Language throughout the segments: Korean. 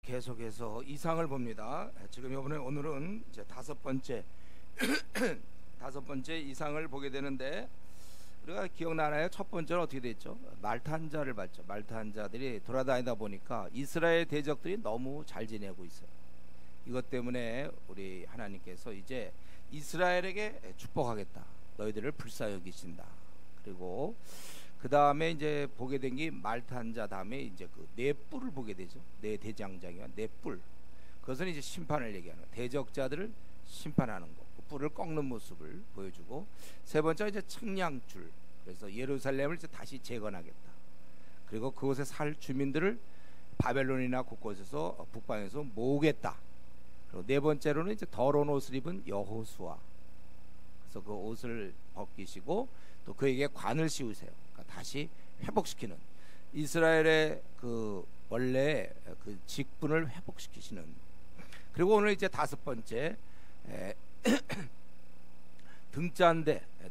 계속해서 이상을 봅니다. 지금 이번에 오늘은 이제 다섯 번째 이상을 보게 되는데, 우리가 기억나나요? 첫 번째는 어떻게 됐죠? 말타 한 자를 봤죠. 말타 한 자들이 돌아다니다 보니까 이스라엘 대적들이 너무 잘 지내고 있어요. 이것 때문에 우리 하나님께서 이제 이스라엘에게 축복하겠다, 너희들을 불쌍히 여기신다. 그리고 그 다음에 이제 보게 된 게 말타 한 자 다음에 이제 그 네 뿔을 보게 되죠. 네 대장장이와 네 뿔. 그것은 이제 심판을 얘기하는 거예요. 대적자들을 심판하는 거. 그 뿔을 꺾는 모습을 보여주고, 세 번째가 이제 측량줄. 그래서 예루살렘을 이제 다시 재건하겠다. 그리고 그곳에 살 주민들을 바벨론이나 곳곳에서 북방에서 모으겠다. 그리고 네 번째로는 이제 더러운 옷을 입은 여호수아. 그래서 그 옷을 벗기시고 또 그에게 관을 씌우세요. 그러니까 다시 회복시키는, 이스라엘의 그 원래 그 직분을 회복시키시는. 그리고 오늘 이제 다섯 번째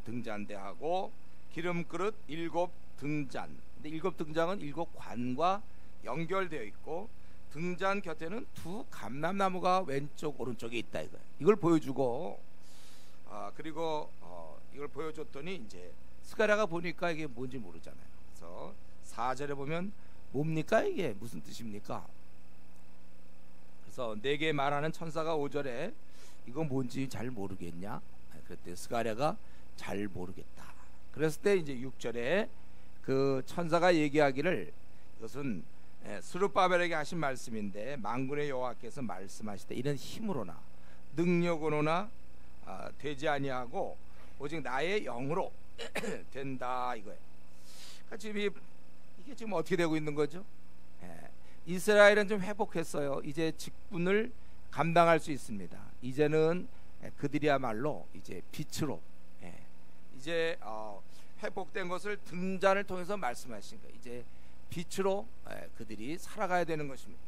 등잔대하고 기름그릇 일곱 등잔. 근데 일곱 등잔은 일곱 관과 연결되어 있고, 등잔 곁에는 두 감람나무가 왼쪽 오른쪽에 있다 이거예요. 이걸 보여주고, 그리고 이걸 보여줬더니 이제 스가랴가 보니까 이게 뭔지 모르잖아요. 그래서 4절에 보면 뭡니까, 이게 무슨 뜻입니까? 그래서 내게 말하는 천사가 5절에 이건 뭔지 잘 모르겠냐? 그랬더니 스가랴가 잘 모르겠다. 그랬을 때 이제 6절에 그 천사가 얘기하기를, 이것은 스룹바벨에게 하신 말씀인데, 만군의 여호와께서 말씀하시되 이는 힘으로나 능력으로나 되지 아니하고 오직 나의 영으로 된다 이거예요. 그러니까 지금 이게 지금 어떻게 되고 있는 거죠? 이스라엘은 좀 회복했어요. 이제 직분을 감당할 수 있습니다. 이제는 그들이야말로 이제 빛으로, 이제 회복된 것을 등잔을 통해서 말씀하신 거예요. 이제 빛으로 그들이 살아가야 되는 것입니다.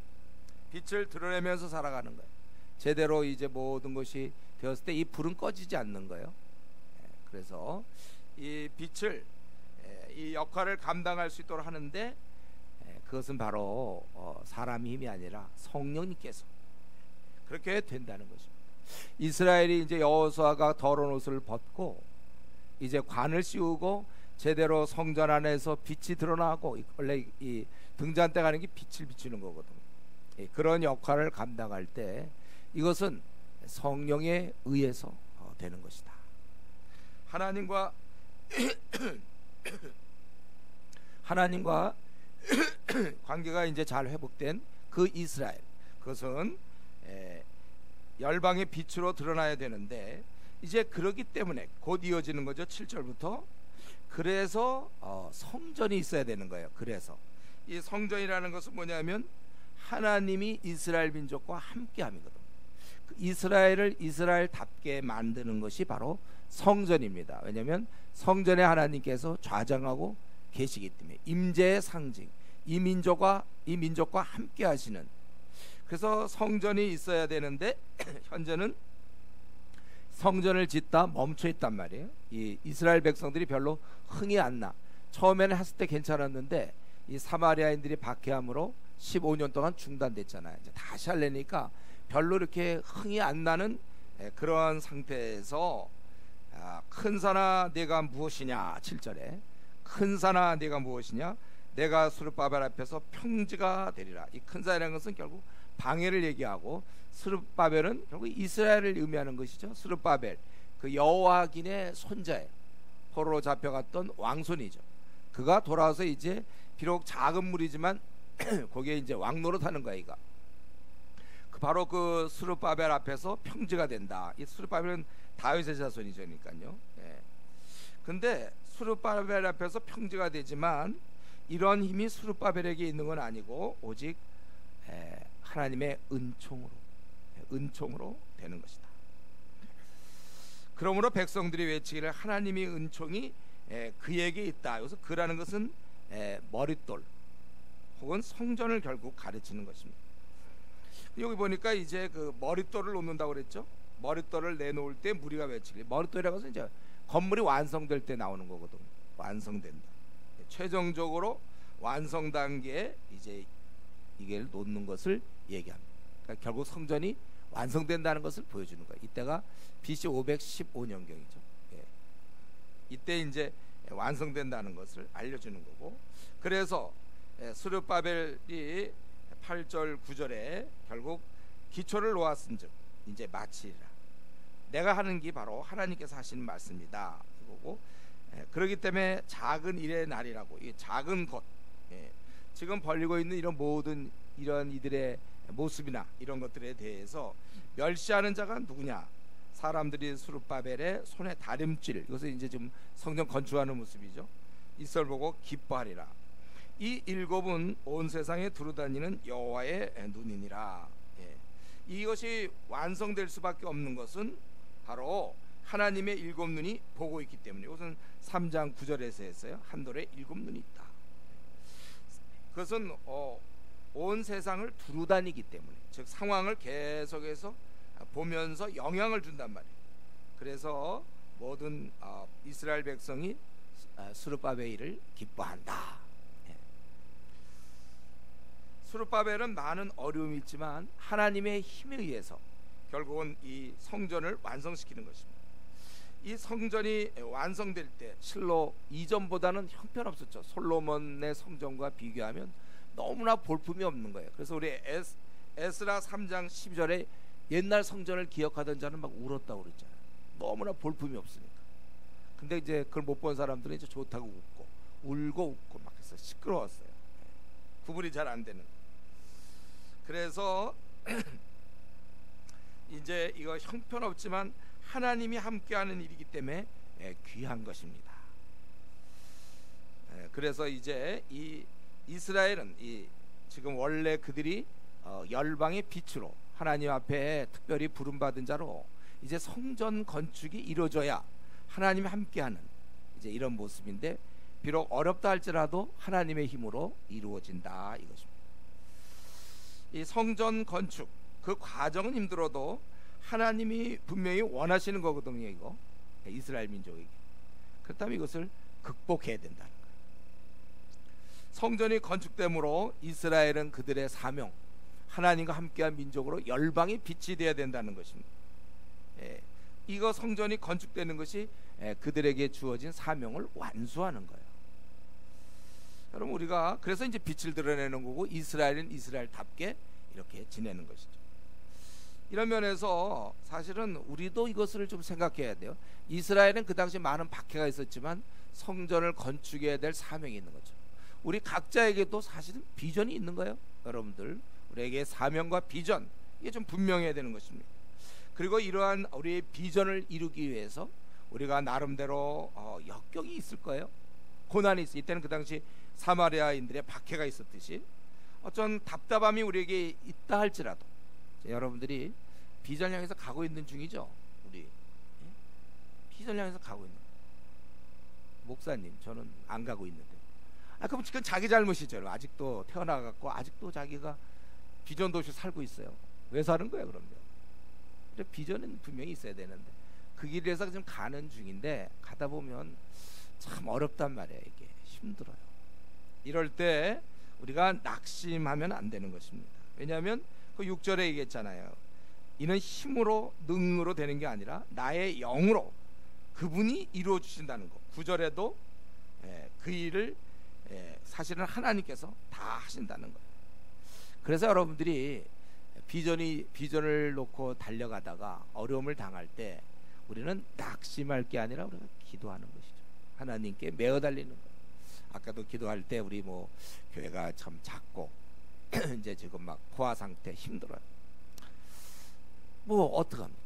빛을 드러내면서 살아가는 거예요. 제대로 이제 모든 것이 되었을 때 이 불은 꺼지지 않는 거예요. 그래서 이 빛을, 이 역할을 감당할 수 있도록 하는데, 그것은 바로 사람의 힘이 아니라 성령님께서 그렇게 된다는 것입니다. 이스라엘이 이제 여호수아가 더러운 옷을 벗고 이제 관을 씌우고 제대로 성전 안에서 빛이 드러나고, 원래 이 등잔대 가는 게 빛을 비추는 거거든요. 그런 역할을 감당할 때 이것은 성령에 의해서 되는 것이다. 하나님과 관계가 이제 잘 회복된 그 이스라엘, 그것은 열방의 빛으로 드러나야 되는데, 이제 그러기 때문에 곧 이어지는 거죠. 7절부터. 그래서 성전이 있어야 되는 거예요. 그래서 이 성전이라는 것은 뭐냐면 하나님이 이스라엘 민족과 함께함이거든요. 이스라엘을 이스라엘답게 만드는 것이 바로 성전입니다. 왜냐하면 성전에 하나님께서 좌정하고 계시기 때문에, 임재의 상징, 이 민족과 함께 하시는. 그래서 성전이 있어야 되는데 현재는 성전을 짓다 멈춰 있단 말이에요. 이 이스라엘 백성들이 별로 흥이 안 나. 처음에는 했을 때 괜찮았는데 이 사마리아인들이 박해함으로 15년 동안 중단됐잖아요. 이제 다시 하려니까 별로 이렇게 흥이 안 나는 그러한 상태에서, 큰 산아 내가 무엇이냐, 7절에 큰 산아 내가 무엇이냐, 내가 스룹바벨 앞에서 평지가 되리라. 이 큰 산이라는 것은 결국 방해를 얘기하고, 스룹바벨은 결국 이스라엘을 의미하는 것이죠. 스룹바벨, 그 여호와긴의 손자예요. 포로로 잡혀갔던 왕손이죠. 그가 돌아와서 이제 비록 작은 무리지만 거기에 이제 왕 노릇하는 거야. 이가 바로 그 스룹바벨 앞에서 평지가 된다. 이 스룹바벨은 다윗의 자손이니까요. 근데 스룹바벨 앞에서 평지가 되지만 이런 힘이 스룹바벨에게 있는 건 아니고 오직 하나님의 은총으로 되는 것이다. 그러므로 백성들이 외치기를 하나님의 은총이 그에게 있다. 여기서 그라는 것은 머릿돌 혹은 성전을 결국 가르치는 것입니다. 여기 보니까 이제 그 머릿돌을 놓는다고 그랬죠. 머릿돌을 내놓을 때 무리가 외치길. 머릿돌이라고 해서 이제 건물이 완성될 때 나오는 거거든요. 완성된다. 최종적으로 완성 단계에 이제 이게 놓는 것을 얘기합니다. 그러니까 결국 성전이 완성된다는 것을 보여주는 거예요. 이때가 BC 515년경이죠. 예. 이때 이제 완성된다는 것을 알려주는 거고, 그래서 스룹바벨이 8절 9절에 결국 기초를 놓았은즉 이제 마치리라. 내가 하는 게 바로 하나님께서 하시는 말씀이다 이거고, 그렇기 때문에 작은 일의 날이라고, 이 작은 것, 지금 벌리고 있는 이런 모든 이런 이들의 모습이나 이런 것들에 대해서 멸시하는 자가 누구냐? 사람들이 스룹바벨의 손에 다림질, 이것은 이제 지금 성전 건축하는 모습이죠. 이걸 보고 기뻐하리라. 이 일곱은 온 세상에 두루다니는 여호와의 눈이니라. 이것이 완성될 수밖에 없는 것은 바로 하나님의 일곱 눈이 보고 있기 때문에, 이것은 3장 9절에서 했어요. 한 돌에 일곱 눈이 있다. 그것은 온 세상을 두루다니기 때문에, 즉 상황을 계속해서 보면서 영향을 준단 말이에요. 그래서 모든 이스라엘 백성이 스룹바벨을 기뻐한다. 스룹바벨은 많은 어려움이 있지만 하나님의 힘에 의해서 결국은 이 성전을 완성시키는 것입니다. 이 성전이 완성될 때 실로 이전보다는 형편없었죠. 솔로몬의 성전과 비교하면 너무나 볼품이 없는 거예요. 그래서 우리 에스라 3장 12절에 옛날 성전을 기억하던 자는 막 울었다고 그랬잖아요. 너무나 볼품이 없으니까. 근데 이제 그걸 못 본 사람들은 이제 좋다고 웃고 울고 웃고 막 해서 시끄러웠어요. 구분이 잘 안 되는. 그래서 이제 이거 형편없지만 하나님이 함께하는 일이기 때문에 귀한 것입니다. 그래서 이제 이 이스라엘은 이 지금 원래 그들이 열방의 빛으로 하나님 앞에 특별히 부름받은 자로 이제 성전 건축이 이루어져야 하나님이 함께하는 이제 이런 모습인데, 비록 어렵다 할지라도 하나님의 힘으로 이루어진다 이것입니다. 이 성전 건축 그 과정은 힘들어도 하나님이 분명히 원하시는 거거든요. 이거 이스라엘 민족에게. 그렇다면 이것을 극복해야 된다는 거예요. 성전이 건축됨으로 이스라엘은 그들의 사명, 하나님과 함께한 민족으로 열방의 빛이 되어야 된다는 것입니다. 이거 성전이 건축되는 것이 그들에게 주어진 사명을 완수하는 거예요. 여러분, 우리가 그래서 이제 빛을 드러내는 거고, 이스라엘은 이스라엘답게 이렇게 지내는 것이죠. 이런 면에서 사실은 우리도 이것을 좀 생각해야 돼요. 이스라엘은 그 당시 많은 박해가 있었지만 성전을 건축해야 될 사명이 있는 거죠. 우리 각자에게도 사실은 비전이 있는 거예요. 여러분들, 우리에게 사명과 비전, 이게 좀 분명해야 되는 것입니다. 그리고 이러한 우리의 비전을 이루기 위해서 우리가 나름대로 역경이 있을 거예요. 고난이 있어요. 이때는 그 당시 사마리아인들의 박해가 있었듯이 어떤 답답함이 우리에게 있다 할지라도, 여러분들이 비전 향해서 가고 있는 중이죠. 우리 비전 향해서 가고 있는. 목사님, 저는 안 가고 있는데. 그럼 그건 자기 잘못이죠. 아직도 태어나갖고 아직도 자기가 비전 도시 살고 있어요. 왜 사는 거야 그럼요? 비전은 분명히 있어야 되는데 그 길에서 지금 가는 중인데, 가다 보면 참 어렵단 말이에요. 이게 힘들어요. 이럴 때 우리가 낙심하면 안 되는 것입니다. 왜냐하면 그 6절에 얘기했잖아요. 이는 힘으로 능으로 되는 게 아니라 나의 영으로 그분이 이루어 주신다는 거. 9절에도 그 일을 사실은 하나님께서 다 하신다는 거예요. 그래서 여러분들이 비전을 놓고 달려가다가 어려움을 당할 때 우리는 낙심할 게 아니라 우리가 기도하는 것이죠. 하나님께 매어 달리는 거예요. 아까도 기도할 때 우리 교회가 참 작고 이제 지금 막 포화 상태, 힘들어요. 어떡합니까?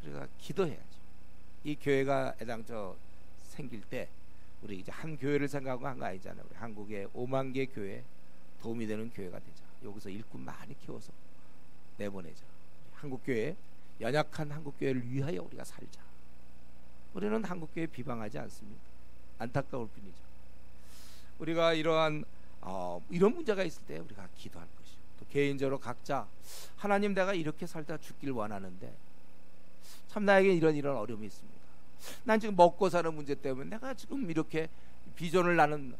우리가 기도해야죠. 이 교회가 애당초 생길 때 우리 이제 한 교회를 생각하고 한 거 아니잖아요. 우리 한국의 5만 개 교회 도움이 되는 교회가 되자. 여기서 일꾼 많이 키워서 내보내자. 한국교회, 연약한 한국교회를 위하여 우리가 살자. 우리는 한국교회 비방하지 않습니다. 안타까울 뿐이죠. 우리가 이러한 이런 문제가 있을 때 우리가 기도할 것이요. 또 개인적으로 각자, 하나님, 내가 이렇게 살다 죽길 원하는데 참 나에게 이런 어려움이 있습니다. 난 지금 먹고 사는 문제 때문에 내가 지금 이렇게 비전을 나는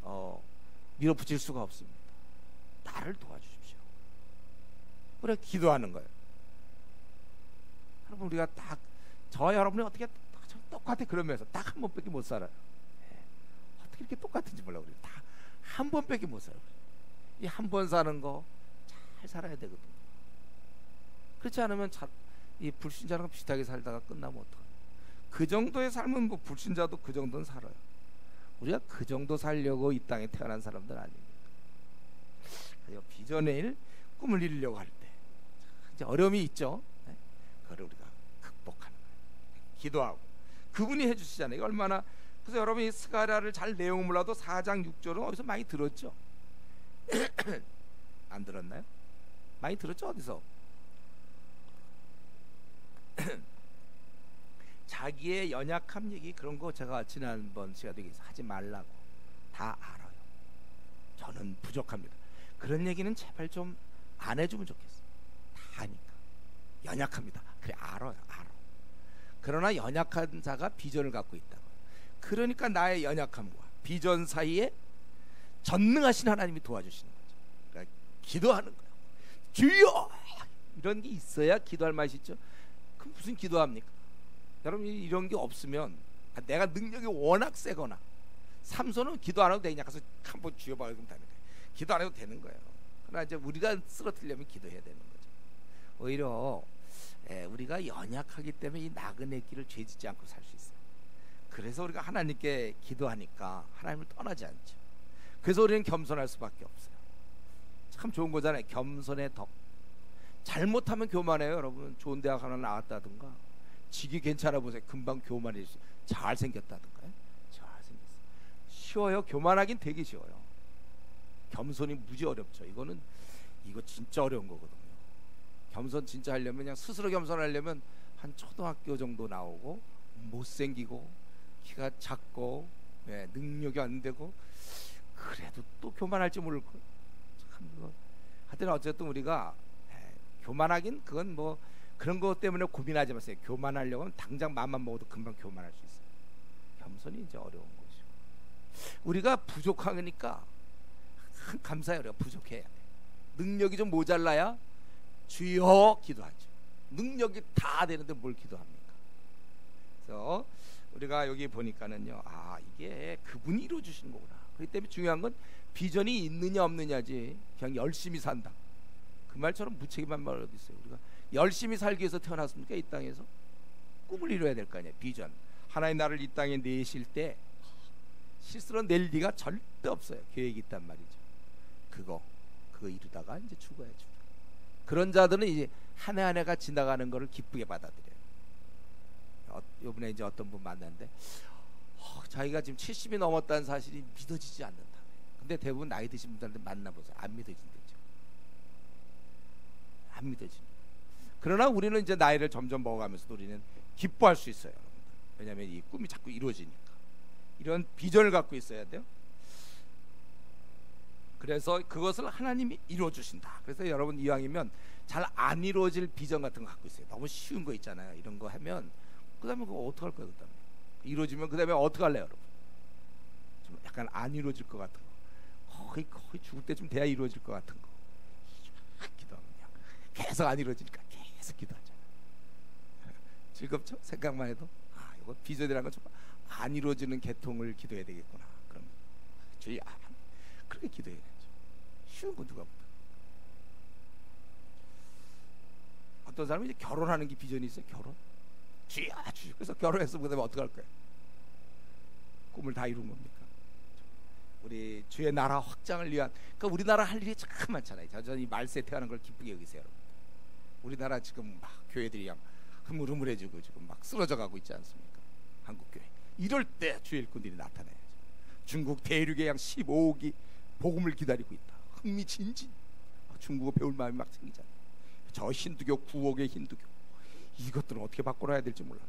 밀어붙일 수가 없습니다. 나를 도와주십시오. 우리가 기도하는 거예요. 여러분 우리가 딱 저와 여러분이 어떻게 똑같아 그러면서 딱 한 번밖에 못 살아요. 어떻게 이렇게 똑같은지 몰라. 우리 다 한 번밖에 못 살아요. 이 한 번 사는 거 잘 살아야 되거든. 그렇지 않으면 이 불신자랑 비슷하게 살다가 끝나면 어떡해. 그 정도의 삶은 뭐 불신자도 그 정도는 살아요. 우리가 그 정도 살려고 이 땅에 태어난 사람들 아닙니다. 비전의 일, 꿈을 이루려고 할 때 이제 어려움이 있죠. 그걸 우리가 극복하는 거예요. 기도하고 그분이 해주시잖아요. 이거 얼마나. 그래서 여러분이 스가랴를 잘 내용을 몰라도 4장 6절은 어디서 많이 들었죠. 안 들었나요? 많이 들었죠. 어디서? 자기의 연약함 얘기 그런 거 제가 지난번 시간에 하지 말라고 다 알아요. 저는 부족합니다. 그런 얘기는 제발 좀 안 해주면 좋겠어. 다 아니까. 연약합니다. 그래 알아. 그러나 연약한 자가 비전을 갖고 있다고. 그러니까 나의 연약함과 비전 사이에 전능하신 하나님이 도와주시는 거죠. 그러니까 기도하는 거예요. 주여! 이런 게 있어야 기도할 맛이 있죠. 그럼 무슨 기도합니까? 여러분 이런 게 없으면 내가 능력이 워낙 세거나 삼손은 기도 안 해도 되냐 가서 한번 쥐어봐 그러면 되는 거예요. 기도 안 해도 되는 거예요. 그러나 이제 우리가 쓰러뜨리려면 기도해야 되는 거죠. 오히려 우리가 연약하기 때문에 이 나그네 길을 죄짓지 않고 살 수 있어요. 그래서 우리가 하나님께 기도하니까 하나님을 떠나지 않죠. 그래서 우리는 겸손할 수밖에 없어요. 참 좋은 거잖아요. 겸손의 덕. 잘못하면 교만해요. 여러분 좋은 대학 하나 나왔다든가 직이 괜찮아 보세요. 금방 교만해지죠. 잘생겼다든가요. 잘생겼어요. 쉬워요. 교만하긴 되게 쉬워요. 겸손이 무지 어렵죠. 이거 진짜 어려운 거거든요. 겸손 진짜 하려면 그냥 스스로 겸손하려면 한 초등학교 정도 나오고 못생기고 키가 작고 능력이 안 되고 그래도 또 교만할지 모를 거. 참 하여튼 어쨌든 우리가 교만하긴 그건 뭐 그런 것 때문에 고민하지 마세요. 교만하려고 하면 당장 마음만 먹어도 금방 교만할 수 있어요. 겸손이 이제 어려운 것이고 우리가 부족하니까 감사해요. 우리가 부족해야 돼. 능력이 좀 모자라야 주여 기도하죠. 능력이 다 되는데 뭘 기도합니까? 그래서 우리가 여기 보니까는요, 이게 그분이 이루어 주시는 거구나. 그렇기 때문에 중요한 건 비전이 있느냐 없느냐지. 그냥 열심히 산다. 그 말처럼 무책임한 말 어디 있어요. 우리가 열심히 살기 위해서 태어났습니까? 이 땅에서 꿈을 이뤄야 될 거 아니에요. 비전. 하나님 나를 이 땅에 내실 때 실수로 낼 리가 절대 없어요. 계획이 있단 말이죠. 그거 이루다가 이제 죽어야죠. 그런 자들은 이제 한 해 한 해가 지나가는 거를 기쁘게 받아들여요. 요번에 이제 어떤 분 만났는데 자기가 지금 70이 넘었다는 사실이 믿어지지 않는다. 근데 대부분 나이 드신 분들한테 만나보세요. 안 믿어진대죠. 안 믿어집니다. 그러나 우리는 이제 나이를 점점 먹어가면서 우리는 기뻐할 수 있어요. 여러분들. 왜냐하면 이 꿈이 자꾸 이루어지니까. 이런 비전을 갖고 있어야 돼요. 그래서 그것을 하나님이 이루어주신다. 그래서 여러분 이왕이면 잘 안 이루어질 비전 같은 거 갖고 있어요. 너무 쉬운 거 있잖아요. 이런 거 하면 그 다음에 그거 어떡할 거예요? 그 다음에 이루어지면 그 다음에 어떡할래요? 여러분 좀 약간 안 이루어질 것 같은 거 거의 죽을 때쯤 돼야 이루어질 것 같은 거 기도하면 그냥 계속 안 이루어지니까 계속 기도하잖아요. 즐겁죠? 생각만 해도 이거 비전이라는 건 정말 안 이루어지는 계통을 기도해야 되겠구나. 그럼 주의 그렇게 기도해야 되죠. 쉬운 거 누가 보다. 어떤 사람이 이제 결혼하는 게 비전이 있어요. 결혼. 주야. 그래서 결혼해서 그다음에 어떻게 할 거예요? 꿈을 다 이룬 겁니까? 우리 주의 나라 확장을 위한. 그러니까 우리나라 할 일이 참 많잖아요. 저는 이 말세 태어난 걸 기쁘게 여기세요, 여러분. 우리나라 지금 막 교회들이 그냥 흐물흐물해지고 지금 막 쓰러져 가고 있지 않습니까? 한국 교회. 이럴 때 주의 일꾼들이 나타나야죠. 중국 대륙에 양 15억이 복음을 기다리고 있다. 흥미진진. 중국어 배울 마음이 막 생기잖아요. 저 힌두교 9억의 힌두교. 이것들은 어떻게 바꿔놔야 될지 몰라.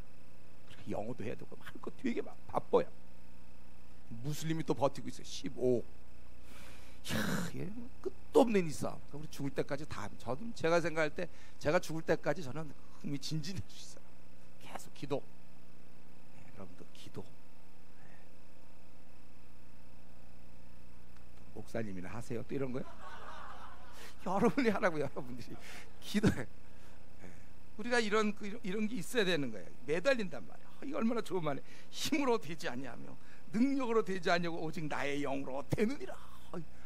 영어도 해야 되고 할 거 되게 바빠요. 무슬림이 또 버티고 있어요. 15억. 끝도 없는 이 싸움. 우리 죽을 때까지 다. 저도 제가 생각할 때 제가 죽을 때까지 저는 흥미진진할 수 있어요. 계속 기도. 여러분들 기도. 목사님이나 하세요. 또 이런 거요? 여러분이 하라고, 여러분들이 기도해. 예. 우리가 이런 게 있어야 되는 거예요. 매달린단 말이야. 이거 얼마나 좋은 말이야. 힘으로 되지 아니하며 능력으로 되지 아니하고 오직 나의 영으로 되느니라.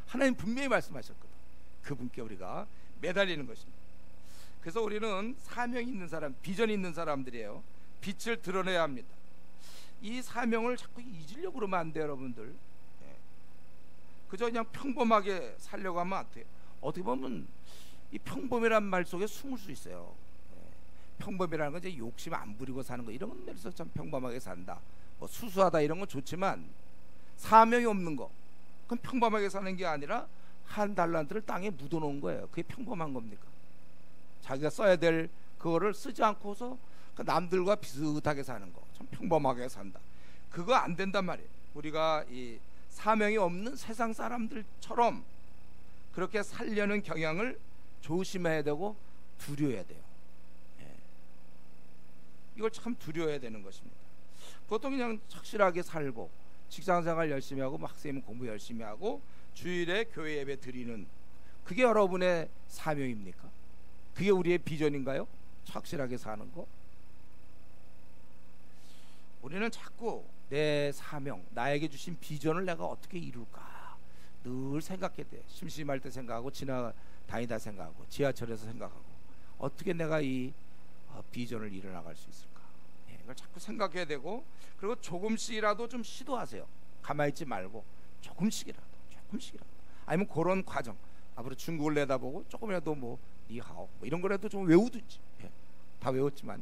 하나님 분명히 말씀하셨거든. 그분께 우리가 매달리는 것입니다. 그래서 우리는 사명이 있는 사람, 비전이 있는 사람들이에요. 빛을 드러내야 합니다. 이 사명을 자꾸 잊으려고 그러면 안 돼요, 여러분들. 예. 그저 그냥 평범하게 살려고 하면 안 돼요. 어떻게 보면 이 평범이란 말 속에 숨을 수 있어요. 예. 평범이라는 건 이제 욕심 안 부리고 사는 거, 이런 면에서 참 평범하게 산다, 뭐 수수하다, 이런 건 좋지만 사명이 없는 거, 그건 평범하게 사는 게 아니라 한 달란트를 땅에 묻어놓은 거예요. 그게 평범한 겁니까? 자기가 써야 될 그거를 쓰지 않고서 남들과 비슷하게 사는 거, 참 평범하게 산다. 그거 안 된단 말이에요. 우리가 이 사명이 없는 세상 사람들처럼 그렇게 살려는 경향을 조심해야 되고 두려워야 돼요. 예. 이걸 참 두려워야 되는 것입니다. 보통 그냥 착실하게 살고 직장생활 열심히 하고 학생이면 공부 열심히 하고 주일에 교회 예배 드리는, 그게 여러분의 사명입니까? 그게 우리의 비전인가요? 착실하게 사는 거? 우리는 자꾸 내 사명, 나에게 주신 비전을 내가 어떻게 이룰까 늘 생각해야 돼. 심심할 때 생각하고 지나다니다 생각하고 지하철에서 생각하고 어떻게 내가 이 비전을 이뤄나갈 수 있을까. 이걸 자꾸 생각해야 되고, 그리고 조금씩이라도 좀 시도하세요. 가만히 있지 말고 조금씩이라도 아니면 그런 과정, 앞으로 중국을 내다보고 조금이라도 뭐 니하오 뭐 이런 거라도 좀 외우든지. 예. 다 외웠지만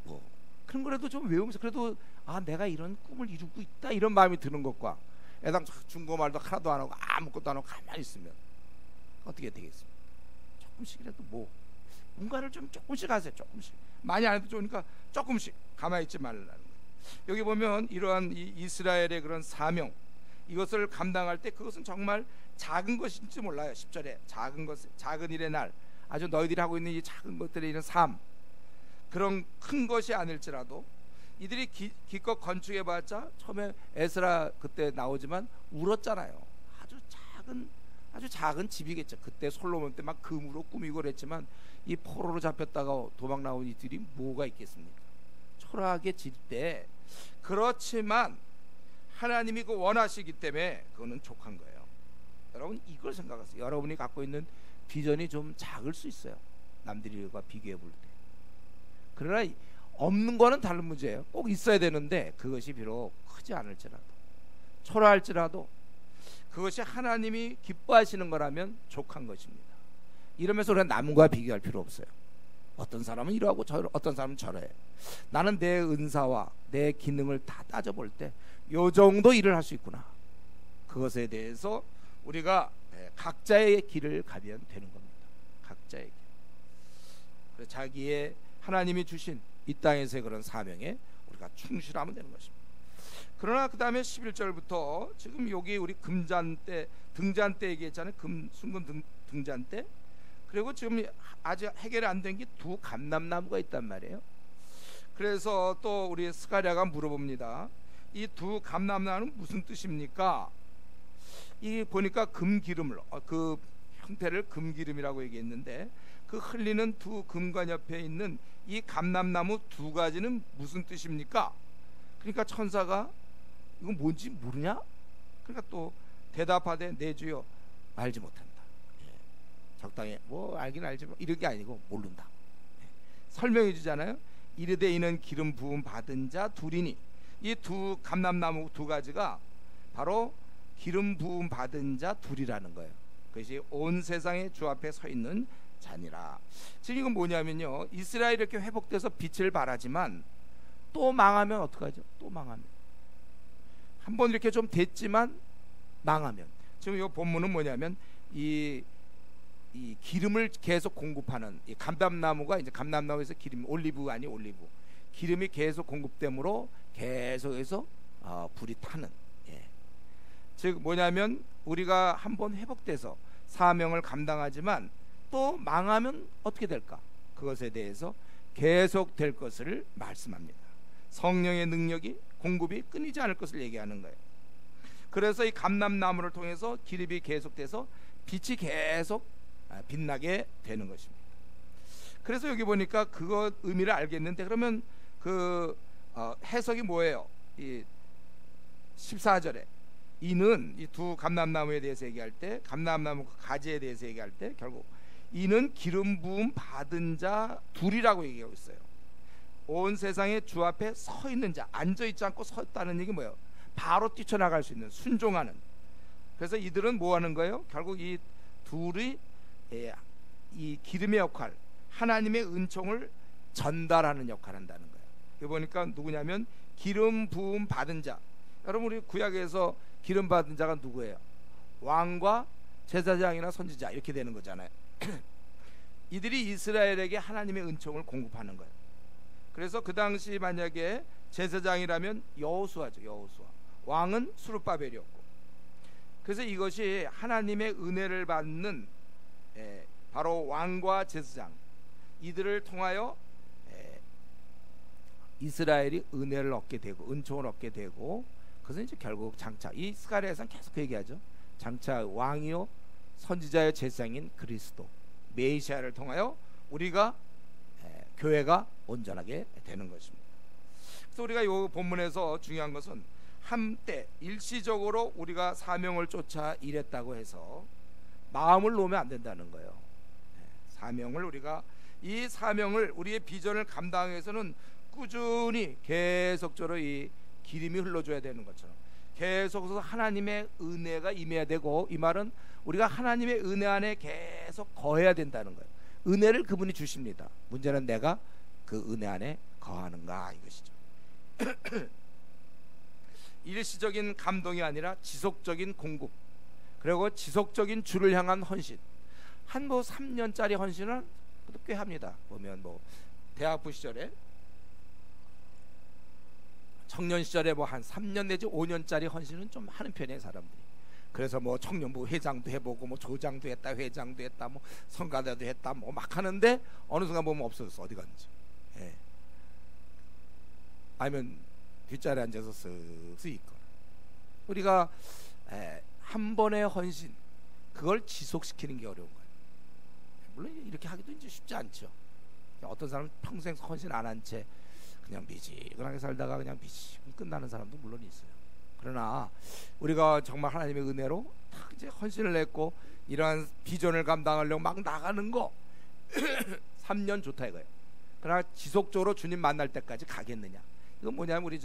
뭐 그런 거라도 좀 외우면서 그래도 내가 이런 꿈을 이루고 있다, 이런 마음이 드는 것과 애당 중국말도 하나도 안 하고 아무것도 안 하고 가만히 있으면 어떻게 되겠습니까? 조금씩이라도 뭔가를 좀 조금씩 하세요. 조금씩, 많이 안 해도 좋으니까 조금씩 가만히 있지 말라는 거예요. 여기 보면 이러한 이 이스라엘의 그런 사명, 이것을 감당할 때 그것은 정말 작은 것인지 몰라요. 10절에 작은 일의 날, 아주 너희들이 하고 있는 이 작은 것들의 이런 삶, 그런 큰 것이 아닐지라도 이들이 기껏 건축해봤자 처음에 에스라 그때 나오지만 울었잖아요. 아주 작은 집이겠죠. 그때 솔로몬 때 막 금으로 꾸미고 그랬지만 이 포로로 잡혔다가 도망 나온 이들이 뭐가 있겠습니까? 초라하게 질 때, 그렇지만 하나님이 그 원하시기 때문에 그거는 족한 거예요. 여러분 이걸 생각하세요. 여러분이 갖고 있는 비전이 좀 작을 수 있어요. 남들과 비교해 볼 때. 그러나 없는 거는 다른 문제예요. 꼭 있어야 되는데 그것이 비록 크지 않을지라도, 초라할지라도 그것이 하나님이 기뻐하시는 거라면 족한 것입니다. 이러면서 우리가 남과 비교할 필요 없어요. 어떤 사람은 이러하고 어떤 사람은 저래. 나는 내 은사와 내 기능을 다 따져볼 때 요 정도 일을 할 수 있구나. 그것에 대해서 우리가 각자의 길을 가면 되는 겁니다. 각자의 길. 그래서 자기의 하나님이 주신 이 땅에서의 그런 사명에 우리가 충실하면 되는 것입니다. 그러나 그 다음에 11절부터 지금 여기 우리 금잔대, 등잔대 얘기했잖아요. 순금 등잔대. 그리고 지금 아직 해결이 안 된 게 두 감람나무가 있단 말이에요. 그래서 또 우리 스가랴가 물어봅니다. 이 두 감람나무는 무슨 뜻입니까? 이 보니까 금기름을, 그 형태를 금기름이라고 얘기했는데, 그 흘리는 두 금관 옆에 있는 이 감람나무 두 가지는 무슨 뜻입니까? 그러니까 천사가 이건 뭔지 모르냐? 그러니까 또 대답하되 내 주여 알지 못한다. 적당히 뭐 알긴 알지 뭐 이런 게 아니고 모른다. 설명해 주잖아요. 이르되 이는 기름 부음 받은 자 둘이니, 이 두 감람나무 두 가지가 바로 기름 부음 받은 자 둘이라는 거예요. 그것이 온 세상의 주 앞에 서 있는 자니라. 지금 이건 뭐냐면요, 이스라엘이 이렇게 회복돼서 빛을 발하지만 또 망하면 어떡하죠? 또 망하면, 한번 이렇게 좀 됐지만 망하면, 지금 이 본문은 뭐냐면 이 기름을 계속 공급하는 이 감람나무가, 이제 감람나무에서 기름, 올리브 아니 올리브, 기름이 계속 공급되므로 계속해서 불이 타는. 즉 뭐냐면 우리가 한번 회복돼서 사명을 감당하지만 또 망하면 어떻게 될까? 그것에 대해서 계속될 것을 말씀합니다. 성령의 능력이 공급이 끊이지 않을 것을 얘기하는 거예요. 그래서 이 감람나무를 통해서 기름이 계속돼서 빛이 계속 빛나게 되는 것입니다. 그래서 여기 보니까 그것 의미를 알겠는데, 그러면 그 해석이 뭐예요? 이 14절에 이는 이 두 감람나무에 대해서 얘기할 때, 감람나무 가지에 대해서 얘기할 때 결국 이는 기름 부음 받은 자 둘이라고 얘기하고 있어요. 온 세상에 주 앞에 서 있는 자, 앉아 있지 않고 서 있다는 얘기 뭐예요? 바로 뛰쳐나갈 수 있는, 순종하는. 그래서 이들은 뭐 하는 거예요? 결국 이 둘이 이 기름의 역할, 하나님의 은총을 전달하는 역할을 한다는 거예요. 여기 보니까 누구냐면 기름 부음 받은 자. 여러분, 우리 구약에서 기름 받은 자가 누구예요? 왕과 제사장이나 선지자 이렇게 되는 거잖아요. 이들이 이스라엘에게 하나님의 은총을 공급하는 거예요. 그래서 그 당시 만약에 제사장이라면 여호수아죠. 여호수아. 왕은 스룹바벨이었고. 그래서 이것이 하나님의 은혜를 받는 바로 왕과 제사장, 이들을 통하여 이스라엘이 은혜를 얻게 되고 은총을 얻게 되고, 그것은 이제 결국 장차, 이 스가랴에서는 계속 얘기하죠. 장차 왕이요 선지자의 제사장인 그리스도 메시아를 통하여 우리가 교회가 온전하게 되는 것입니다. 그래서 우리가 이 본문에서 중요한 것은 한때 일시적으로 우리가 사명을 쫓아 일했다고 해서 마음을 놓으면 안 된다는 거예요. 사명을, 우리가 이 사명을, 우리의 비전을 감당하기 위해서는 꾸준히 계속적으로 이 기름이 흘러줘야 되는 것처럼 계속해서 하나님의 은혜가 임해야 되고, 이 말은 우리가 하나님의 은혜 안에 계속 거해야 된다는 거예요. 은혜를 그분이 주십니다. 문제는 내가 그 은혜 안에 거하는가, 이것이죠. 일시적인 감동이 아니라 지속적인 공급, 그리고 지속적인 주를 향한 헌신. 한 3년짜리 헌신은 꽤 합니다. 보면 대학부 시절에, 청년 시절에 한 3년 내지 5년짜리 헌신은 좀 하는 편이에요, 사람들이. 그래서 청년부 회장도 해보고 조장도 했다, 회장도 했다, 성가대도 했다, 막 하는데 어느 순간 보면 없어졌어. 어디 갔는지. 아니면 뒷자리에 앉아서 쓱쓱 있거나. 우리가 한 번의 헌신, 그걸 지속시키는 게 어려운 거예요. 물론 이렇게 하기도 이제 쉽지 않죠. 어떤 사람은 평생 헌신 안 한 채 그냥 미지근하게 살다가 그냥 미지근히 끝나는 사람도 물론 있어요. 그러나 우리가 정말 하나님의 은혜로 딱 이제 헌신을 했고 이러한 비전을 감당하려고 막 나가는 거 3년 좋다 이거예요. 그러나 지속적으로 주님 만날 때까지 가겠느냐? 이건 뭐냐면, 우리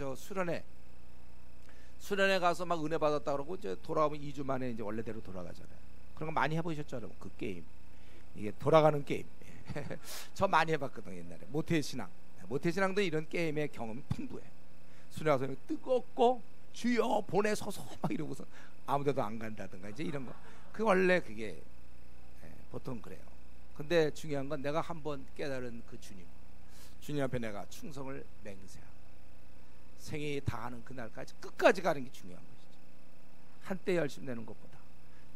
수련회 가서 막 은혜 받았다 그러고 이제 돌아오면 2주 만에 이제 원래대로 돌아가잖아요. 그런 거 많이 해보셨죠, 여러분? 그 게임, 이게 돌아가는 게임. 저 많이 해봤거든요, 옛날에. 모태신앙도 이런 게임의 경험이 풍부해. 수련회 가서 뜨겁고 주여 보내소서 막 이러고서 아무데도 안 간다든가 이제 이런 거. 그 원래 그게 보통 그래요. 근데 중요한 건 내가 한번 깨달은 그 주님 앞에 내가 충성을 맹세하고 생이 다하는 그날까지 끝까지 가는 게 중요한 것이죠. 한때 열심 내는 것보다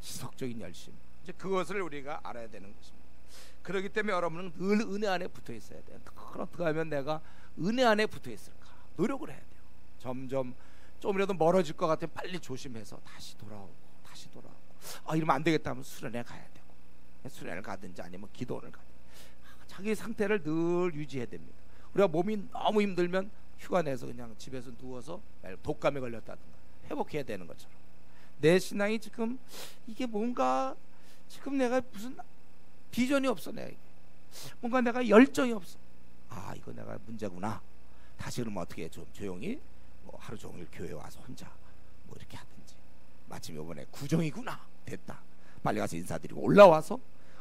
지속적인 열심, 이제 그것을 우리가 알아야 되는 것입니다. 그렇기 때문에 여러분은 늘 은혜 안에 붙어 있어야 돼요. 그럼 어떻게 하면 내가 은혜 안에 붙어 있을까? 노력을 해야 돼요. 점점 좀이라도 멀어질 것 같으면 빨리 조심해서 다시 돌아오고 이러면 안 되겠다 하면 수련회 가야 되고, 수련회를 가든지 아니면 기도원을 가든지 자기 상태를 늘 유지해야 됩니다. 우리가 몸이 너무 힘들면 휴가 내서 그냥 집에서 누워서 독감에 걸렸다든가 회복해야 되는 것처럼, 내 신앙이 지금 이게 뭔가 지금 내가 무슨 비전이 없어, 뭔가 내가 열정이 없어. 이거 내가 문제구나. 다시 그러면 어떻게 좀 조용히 하루 종일 교회 와서 혼자 이렇게 하든지, 마침 이번에 구정이구나, 됐다, 빨리 가서 인사드리고 올라와서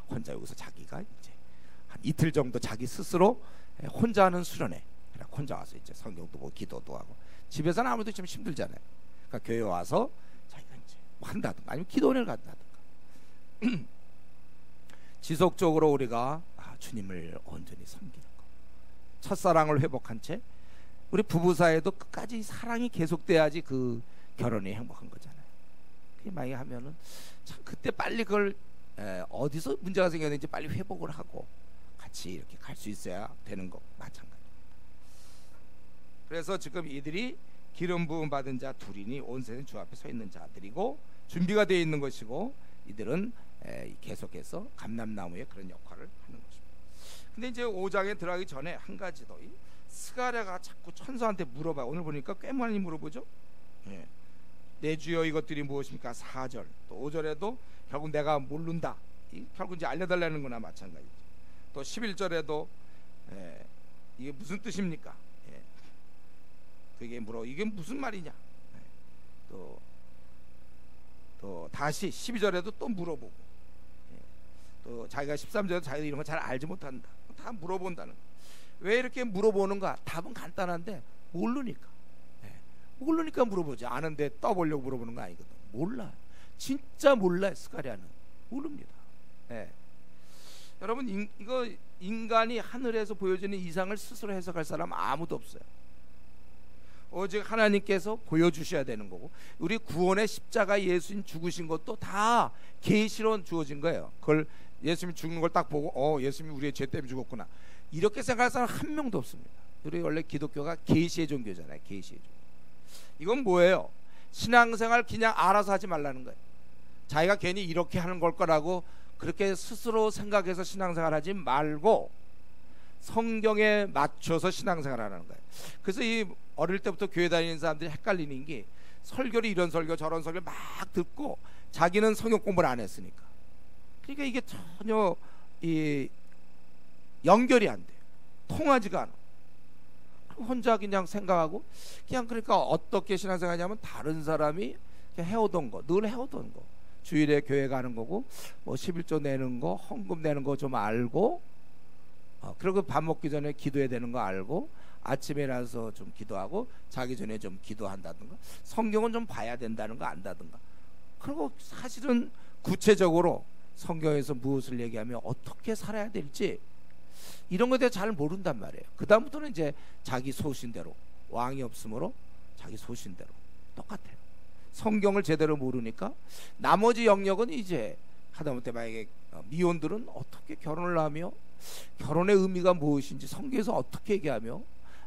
혼자 여기서 자기가 이제 한 이틀 정도 자기 스스로 혼자 하는 수련회, 혼자 와서 이제 성경도 보고 기도도 하고. 집에서는 아무래도 좀 힘들잖아요. 그러니까 교회 와서 자기가 이제 한다든가 아니면 기도원을 간다든가 지속적으로 우리가 주님을 온전히 섬기는 것, 첫사랑을 회복한 채 우리 부부 사이에도 끝까지 사랑이 계속돼야지 그 결혼이 행복한 거잖아요. 그게 많이 하면은 참 그때 빨리 그걸 어디서 문제가 생겼는지 빨리 회복을 하고 같이 이렇게 갈 수 있어야 되는 거 마찬가지입니다. 그래서 지금 이들이 기름 부음 받은 자 둘이니 온 세상 주 앞에 서 있는 자들이고 준비가 되어 있는 것이고, 이들은 계속해서 감람나무의 그런 역할을 하는 것입니다. 근데 이제 5장에 들어가기 전에 한 가지 더, 이 스가랴가 자꾸 천사한테 물어봐요. 오늘 보니까 꽤 많이 물어보죠. 예. 내 주여 이것들이 무엇입니까? 4절 또 5절에도 결국 내가 모른다, 결국 이제 알려달라는 거나 마찬가지죠. 또 11절에도 이게 무슨 뜻입니까? 그게 이게 무슨 말이냐. 또 다시 12절에도 또 물어보고, 또 자기가 13절에도 자기가 이런 거 잘 알지 못한다, 다 물어본다는 거예요. 왜 이렇게 물어보는가? 답은 간단한데 모르니까. 모르니까 물어보지. 아는데 떠보려고 물어보는 거 아니거든. 몰라. 진짜 몰라요. 스가랴는 모릅니다. 여러분, 이거 인간이 하늘에서 보여주는 이상을 스스로 해석할 사람 아무도 없어요. 오직 하나님께서 보여주셔야 되는 거고, 우리 구원의 십자가 예수님 죽으신 것도 다 계시로 주어진 거예요. 그걸 예수님 죽는 걸 딱 보고 예수님이 우리의 죄 때문에 죽었구나, 이렇게 생각할 사람 한 명도 없습니다. 우리 원래 기독교가 계시의 종교잖아요. 계시의 종교. 이건 뭐예요? 신앙생활 그냥 알아서 하지 말라는 거예요. 자기가 괜히 이렇게 하는 걸 거라고 그렇게 스스로 생각해서 신앙생활 하지 말고 성경에 맞춰서 신앙생활 하는 거예요. 그래서 이 어릴 때부터 교회 다니는 사람들이 헷갈리는 게, 설교를 이런 설교 저런 설교 막 듣고 자기는 성경 공부를 안 했으니까, 그러니까 이게 전혀 연결이 안 돼요. 통하지가 않아. 혼자 그냥 생각하고, 그냥 그러니까 어떻게 신앙생활하냐면 다른 사람이 그냥 해오던 거, 늘 해오던 거, 주일에 교회 가는 거고, 뭐 11조 내는 거, 헌금 내는 거 좀 알고, 그리고 밥 먹기 전에 기도해야 되는 거 알고, 아침에 일어나서 좀 기도하고 자기 전에 좀 기도한다든가, 성경은 좀 봐야 된다는 거 안다든가. 그리고 사실은 구체적으로 성경에서 무엇을 얘기하며 어떻게 살아야 될지 이런 것에 대해 잘 모른단 말이에요. 그 다음부터는 이제 자기 소신대로, 왕이 없으므로 자기 소신대로 똑같아요. 성경을 제대로 모르니까 나머지 영역은 이제 하다못해 만약에 미혼들은 어떻게 결혼을 하며 결혼의 의미가 무엇인지 성경에서 어떻게 얘기하며,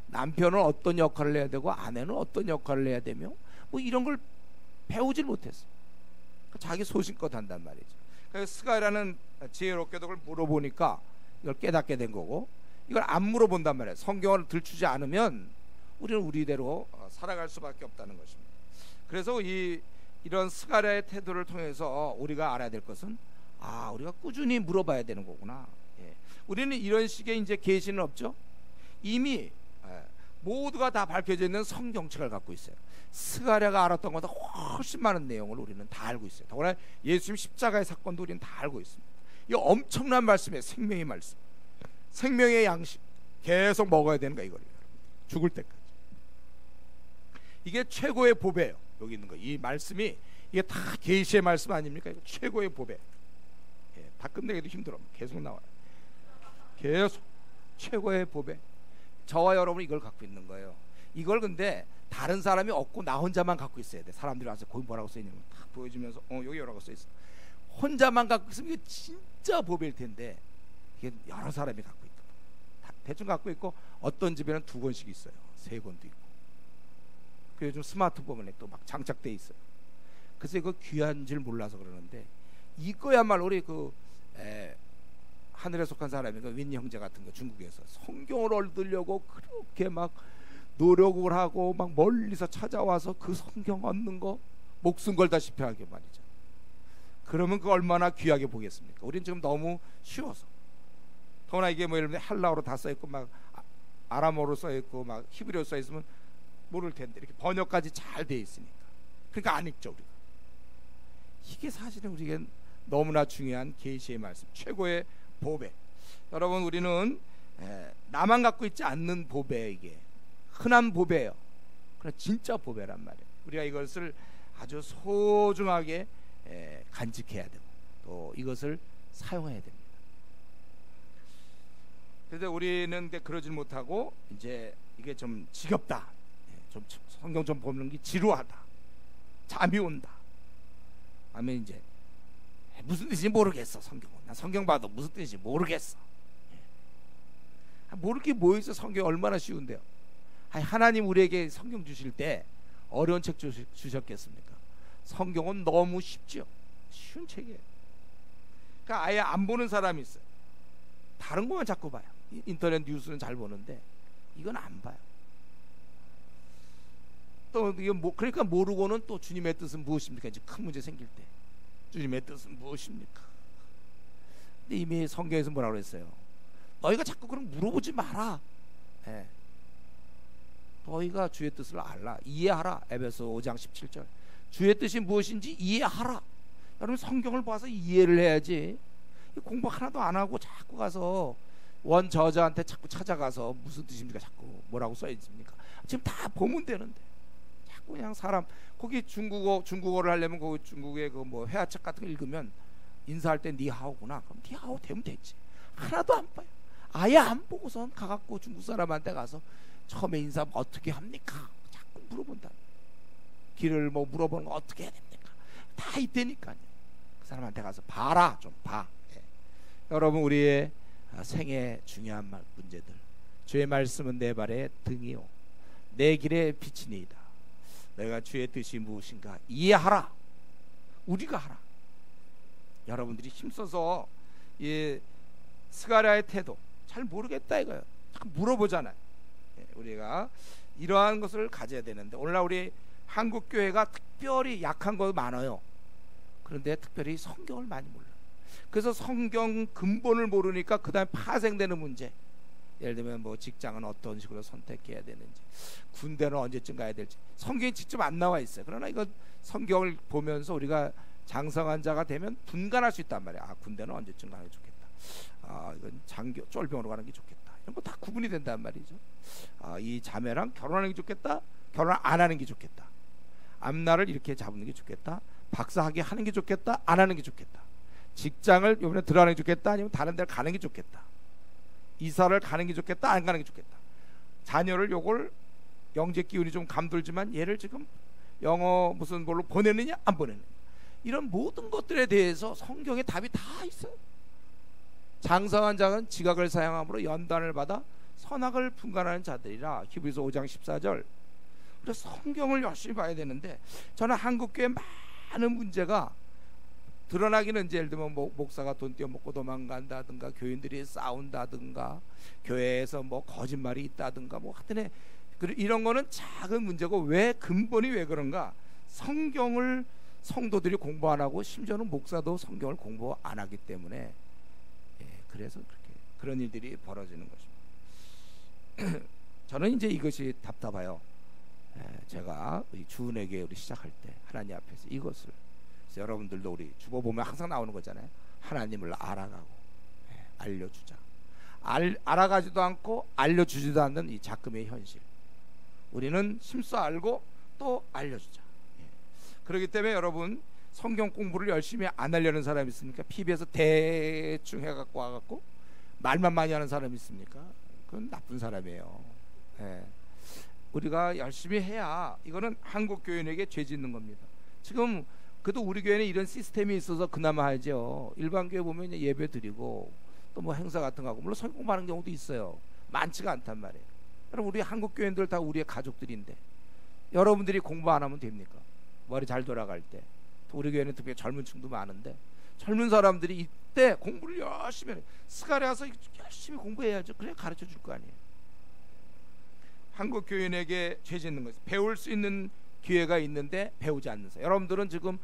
남편은 어떤 역할을 해야 되고 아내는 어떤 역할을 해야 되며, 뭐 이런 걸 배우질 못했어요. 자기 소신껏 한단 말이죠. 그래서 스가랴는 지혜롭게도 그걸 물어보니까 이걸 깨닫게 된 거고, 이걸 안 물어본단 말이에요. 성경을 들추지 않으면 우리는 우리대로 살아갈 수밖에 없다는 것입니다. 그래서 이런 스가랴의 태도를 통해서 우리가 알아야 될 것은, 우리가 꾸준히 물어봐야 되는 거구나. 우리는 이런 식의 이제 계시는 없죠. 이미 모두가 다 밝혀져 있는 성경책을 갖고 있어요. 스가랴가 알았던 것보다 훨씬 많은 내용을 우리는 다 알고 있어요. 더구나 예수님 십자가의 사건도 우리는 다 알고 있습니다. 이 엄청난 말씀이에요. 생명의 말씀, 생명의 양식, 계속 먹어야 되는 거예요. 이걸 죽을 때까지. 이게 최고의 보배예요. 여기 있는 거, 이 말씀이 이게 다 계시의 말씀 아닙니까? 이거 최고의 보배. 다 끝내기도 힘들어. 계속 나와요. 계속 최고의 보배. 저와 여러분이 이걸 갖고 있는 거예요. 이걸 근데 다른 사람이 없고 나 혼자만 갖고 있어야 돼. 사람들이 와서 거기 뭐라고 써있냐면 다 보여주면서 여기 뭐라고 써있어. 혼자만 갖고 있으면 이게 진짜 보배일 텐데, 이게 여러 사람이 갖고 있다. 대충 갖고 있고, 어떤 집에는 2권씩 있어요. 3권도 있고. 그 요즘 스마트폰에 또 막 장착돼 있어요. 그래서 이거 귀한 줄 몰라서 그러는데, 이거야말로 우리 하늘에 속한 사람이니까 윈 형제 같은 거, 중국에서 성경을 얻으려고 그렇게 막 노력을 하고 막 멀리서 찾아와서 그 성경 얻는 거 목숨 걸다시피 하게 말이죠. 그러면 그 얼마나 귀하게 보겠습니까? 우리는 지금 너무 쉬워서. 더구나 이게 뭐 예를 들면 헬라어로 다 써있고 막 아람어로 써있고 막 히브리어로 써있으면 모를 텐데, 이렇게 번역까지 잘 돼 있으니까 그러니까 안 읽죠 우리가. 이게 사실은 우리에겐 너무나 중요한 계시의 말씀, 최고의 보배. 여러분, 우리는 나만 갖고 있지 않는 보배, 이게 흔한 보배예요. 그러나 진짜 보배란 말이에요. 우리가 이것을 아주 소중하게 간직해야 되고 또 이것을 사용해야 됩니다. 그런데 우리는 그러질 못하고 이제 이게 좀 지겹다, 좀 성경 좀 보는 게 지루하다, 잠이 온다 하면 이제 무슨 뜻인지 모르겠어. 성경은 나 성경 봐도 무슨 뜻인지 모르겠어. 모를 게 뭐 있어. 성경이 얼마나 쉬운데요. 하나님 우리에게 성경 주실 때 어려운 책 주셨겠습니까? 성경은 너무 쉽죠. 쉬운 책이에요. 그러니까 아예 안 보는 사람이 있어요. 다른 것만 자꾸 봐요. 인터넷 뉴스는 잘 보는데 이건 안 봐요. 또 이게 그러니까 모르고는 또 주님의 뜻은 무엇입니까? 이제 큰 문제 생길 때 주님의 뜻은 무엇입니까? 근데 이미 성경에서 뭐라고 그랬어요? 너희가 자꾸 그럼 물어보지 마라. 예. 너희가 주의 뜻을 알라, 이해하라. 에베소 5장 17절. 주의 뜻이 무엇인지 이해하라. 여러분 성경을 봐서 이해를 해야지. 공부 하나도 안 하고 자꾸 가서 원 저자한테 자꾸 찾아가서 무슨 뜻입니까? 자꾸 뭐라고 써 있습니까? 지금 다 보면 되는데 자꾸 그냥 사람 거기 중국어를 하려면 거기 중국의 그 뭐 회화책 같은 거 읽으면 인사할 때 니하오구나. 그럼 니하오 되면 되지. 하나도 안 봐요. 아예 안 보고선 가갖고 중국 사람한테 가서 처음에 인사 어떻게 합니까? 자꾸 물어본다. 길을 뭐 물어보는 거 어떻게 해야 됩니까? 다 있다니까요. 그 사람한테 가서 봐라, 좀 봐. 예. 여러분 우리의 생애 중요한 문제들. 주의 말씀은 내 발의 등이요 내 길의 빛이니이다. 내가 주의 뜻이 무엇인가 이해하라. 우리가 하라. 여러분들이 힘써서 이 스가랴의 태도 잘 모르겠다 이거예요. 자꾸 물어보잖아요. 예, 우리가 이러한 것을 가져야 되는데 오늘날 우리 한국 교회가 특별히 약한 거 많아요. 그런데 특별히 성경을 많이 몰라요. 그래서 성경 근본을 모르니까 그 다음에 파생되는 문제, 예를 들면 뭐 직장은 어떤 식으로 선택해야 되는지, 군대는 언제쯤 가야 될지 성경이 직접 안 나와 있어요. 그러나 이거 성경을 보면서 우리가 장성한 자가 되면 분간할 수 있단 말이야. 아, 군대는 언제쯤 가는 게 좋겠다. 아, 이건 장교 쫄병으로 가는 게 좋겠다. 이런 거 다 구분이 된단 말이죠. 아, 이 자매랑 결혼하는 게 좋겠다. 결혼 안 하는 게 좋겠다. 앞날을 이렇게 잡는 게 좋겠다. 박사학위 하는 게 좋겠다. 안 하는 게 좋겠다. 직장을 이번에 들어가는 게 좋겠다. 아니면 다른 데를 가는 게 좋겠다. 이사를 가는 게 좋겠다. 안 가는 게 좋겠다. 자녀를 요걸 영재 기운이 좀 감돌지만 얘를 지금 영어 무슨 걸로 보내느냐 안 보내느냐, 이런 모든 것들에 대해서 성경에 답이 다 있어요. 장성한 자는 지각을 사용함으로 연단을 받아 선악을 분간하는 자들이라. 히브리서 5장 14절. 그래서 성경을 열심히 봐야 되는데 저는 한국교회 많은 문제가 드러나기는 이제 예를 들면 목사가 돈 떼어먹고 도망간다든가, 교인들이 싸운다든가, 교회에서 뭐 거짓말이 있다든가, 뭐 하여튼 이런 거는 작은 문제고, 왜 근본이 왜 그런가? 성경을 성도들이 공부 안 하고 심지어는 목사도 성경을 공부 안 하기 때문에, 예, 그래서 그런 일들이 벌어지는 것입니다. 저는 이제 이것이 답답해요. 제가 주은혜교회 우리 시작할 때 하나님 앞에서 이것을, 여러분들도 우리 주보 보면 항상 나오는 거잖아요. 하나님을 알아가고 알려주자. 알아가지도 않고 알려주지도 않는 이 작금의 현실, 우리는 힘써 알고 또 알려주자. 그렇기 때문에 여러분, 성경 공부를 열심히 안 하려는 사람이 있습니까? PB에서 대충 해갖고 와갖고 말만 많이 하는 사람이 있습니까? 그건 나쁜 사람이에요. 우리가 열심히 해야, 이거는 한국 교인에게 죄 짓는 겁니다. 지금 그래도 우리 교회는 이런 시스템이 있어서 그나마 하죠. 일반 교회 보면 이제 예배 드리고 또 뭐 행사 같은 거 하고, 물론 성경 공부하는 경우도 있어요. 많지가 않단 말이에요. 여러분, 우리 한국 교인들 다 우리의 가족들인데 여러분들이 공부 안 하면 됩니까? 머리 잘 돌아갈 때. 또 우리 교회는 특별히 젊은 층도 많은데 젊은 사람들이 이때 공부를 열심히 해요. 스가랴서 열심히 공부해야죠. 그래야 가르쳐 줄 거 아니에요. 한국 교인에게 죄 짓는 거죠. 배울 수 있는 기회가 있는데 배우지 않는 사람. 여러분들은 지금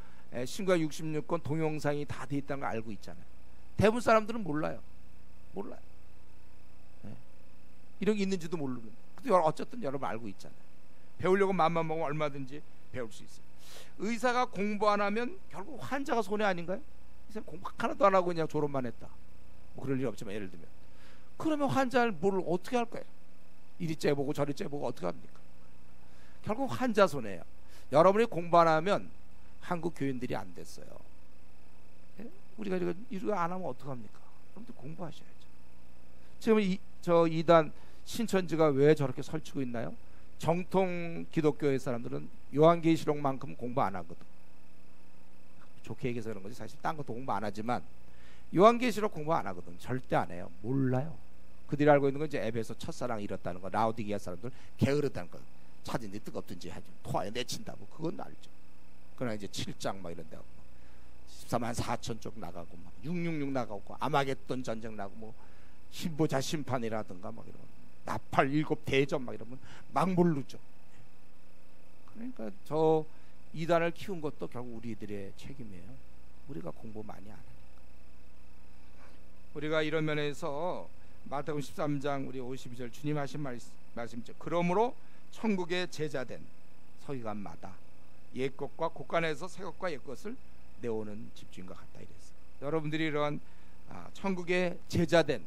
신구약 66권 동영상이 다 돼 있다는 걸 알고 있잖아요. 대부분 사람들은 몰라요. 이런 게 있는지도 모르는데, 근데 어쨌든 여러분 알고 있잖아요. 배우려고 마음만 먹으면 얼마든지 배울 수 있어요. 의사가 공부 안 하면 결국 환자가 손해 아닌가요? 이 사람 공부 하나도 안 하고 그냥 졸업만 했다, 뭐 그럴 일 없지만, 예를 들면 그러면 환자를 뭘 어떻게 할 거예요? 이리 째보고 저리 째보고 어떻게 합니까? 결국 환자 손해예요. 여러분이 공부 안 하면 한국 교인들이 안 됐어요. 우리가 이거 안 하면 어떡합니까? 여러분들 공부하셔야죠. 지금 저 이단 신천지가 왜 저렇게 설치고 있나요? 정통 기독교의 사람들은 요한계시록만큼 공부 안 하거든. 좋게 얘기해서 그런 거지, 사실 딴 것도 공부 안 하지만 요한계시록 공부 안 하거든. 절대 안 해요. 몰라요. 그들이 알고 있는 건 이제 에베소 첫사랑이 이렇다는 거, 라오디게아 사람들 게으르다는 거, 찾은지 뜨겁든지 하죠. 토하에 내친다고, 그건 알죠. 그러나 이제 7장 막 이런 데하고 14만 4천 쪽 나가고 막 666 나가고 아마겟돈 전쟁 나고 뭐 신보자 심판이라든가 막 이런 나팔 7대전 막 이러면 막 모르죠. 그러니까 저 이단을 키운 것도 결국 우리들의 책임이에요. 우리가 공부 많이 안 하니까. 우리가 이런 면에서 마태복음 13장 우리 52절 주님 하신 말씀이죠. 그러므로 천국의 제자된 서기관마다 옛것과 곳간에서 새것과 옛것을 내오는 집주인과 같다 이랬어요. 여러분들이 이런 천국의 제자된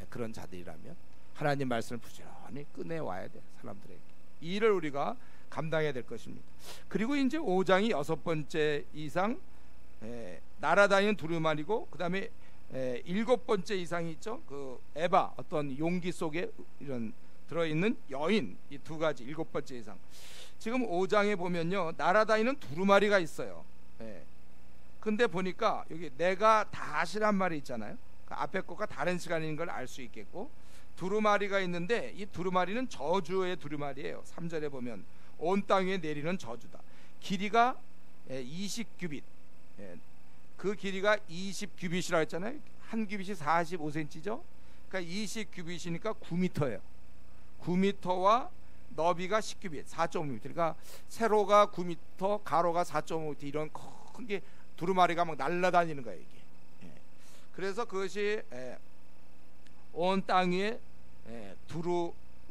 그런 자들이라면 하나님 말씀을 부지런히 꺼내와야 돼. 사람들에게 이 일을 우리가 감당해야 될 것입니다. 그리고 이제 5장이 6번째 이상 날아다니는 두루마리고, 그 다음에 7번째 이상이 있죠. 그 에바, 어떤 용기 속에 이런 들어있는 여인, 이 두 가지 7번째 이상. 지금 5장에 보면요, 날아다니는 두루마리가 있어요. 근데 보니까 여기 내가 다시란 말이 있잖아요. 그 앞에 것과 다른 시간인 걸 알 수 있겠고, 두루마리가 있는데 이 두루마리는 저주의 두루마리예요. 3절에 보면 온 땅 위에 내리는 저주다. 길이가 20규빗, 그 길이가 20규빗이라고 했잖아요. 한 규빗이 45cm죠. 그러니까 20규빗이니까 9m예요. 9m와 너비가 10규빗, 4.5m. 그러니까 세로가 9m, 가로가 4.5m, 이런 큰 게 두루마리가 막 날아다니는 거예요, 이게. 그래서 그것이 온 땅 위에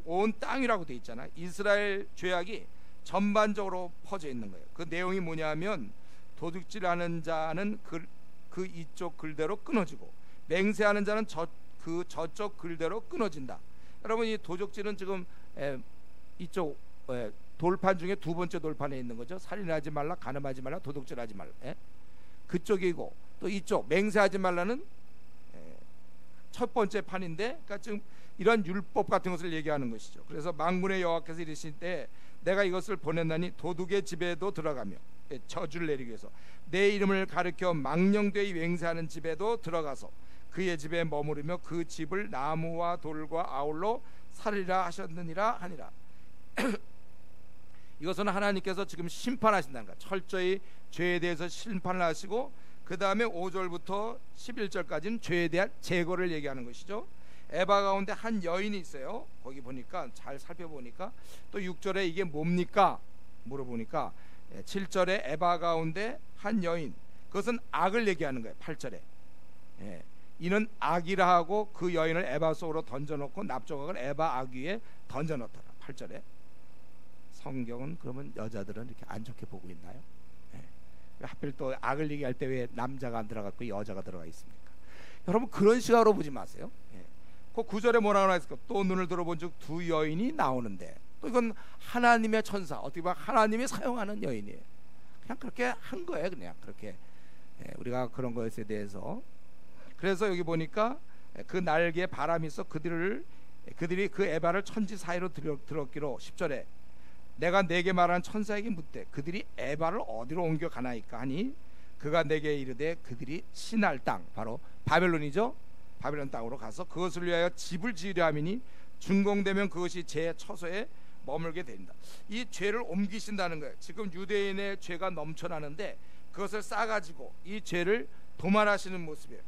온 땅이라고 돼 있잖아요. 이스라엘 죄악이 전반적으로 퍼져 있는 거예요. 그 내용이 뭐냐면 도둑질하는 자는 그 이쪽 글대로 끊어지고, 맹세하는 자는 저쪽 글대로 끊어진다. 여러분, 이 도둑질은 지금 이쪽 돌판 중에 두 번째 돌판에 있는 거죠. 살인하지 말라, 간음하지 말라, 도둑질하지 말라. 그쪽이고, 또 이쪽 맹세하지 말라는 첫 번째 판인데, 그러니까 지금 이런 율법 같은 것을 얘기하는 것이죠. 그래서 만군의 여호와께서 이르실 때 내가 이것을 보냈나니 도둑의 집에도 들어가며, 저주를 내리기 위해서 내 이름을 가리켜 망령되이 맹세하는 집에도 들어가서 그의 집에 머무르며 그 집을 나무와 돌과 아울로 살리라 하셨느니라 하니라. 이것은 하나님께서 지금 심판하신다는 거야. 철저히 죄에 대해서 심판을 하시고, 그 다음에 5절부터 11절까지는 죄에 대한 제거를 얘기하는 것이죠. 에바 가운데 한 여인이 있어요. 거기 보니까 잘 살펴보니까 또 6절에 이게 뭡니까 물어보니까 7절에 에바 가운데 한 여인, 그것은 악을 얘기하는 거예요. 8절에 이는 악이라 하고 그 여인을 에바 속으로 던져놓고 납조각을 에바 악 위에 던져놓더라. 8절에. 성경은 그러면 여자들은 이렇게 안 좋게 보고 있나요? 하필 또 악을 얘기할 때 왜 남자가 안 들어갔고 여자가 들어가 있습니까? 여러분, 그런 시각으로 보지 마세요. 그 9절에 뭐라고 나왔을까? 또 눈을 들어본 즉 두 여인이 나오는데, 또 이건 하나님의 천사, 어떻게 보면 하나님이 사용하는 여인이에요. 그냥 그렇게 한 거예요. 그냥 그렇게 우리가 그런 것에 대해서. 그래서 여기 보니까 그 날개에 바람이 있어 그들이 그 에바를 천지 사이로 들었기로 10절에 내가 내게 말한 천사에게 묻되 그들이 에바를 어디로 옮겨가나이까 하니 그가 내게 이르되 그들이 신할 땅, 바로 바벨론이죠. 바벨론 땅으로 가서 그것을 위하여 집을 지으려 함이니 준공되면 그것이 제 처소에 머물게 된다. 이 죄를 옮기신다는 거예요. 지금 유대인의 죄가 넘쳐나는데 그것을 싸가지고 이 죄를 도말하시는 모습이에요.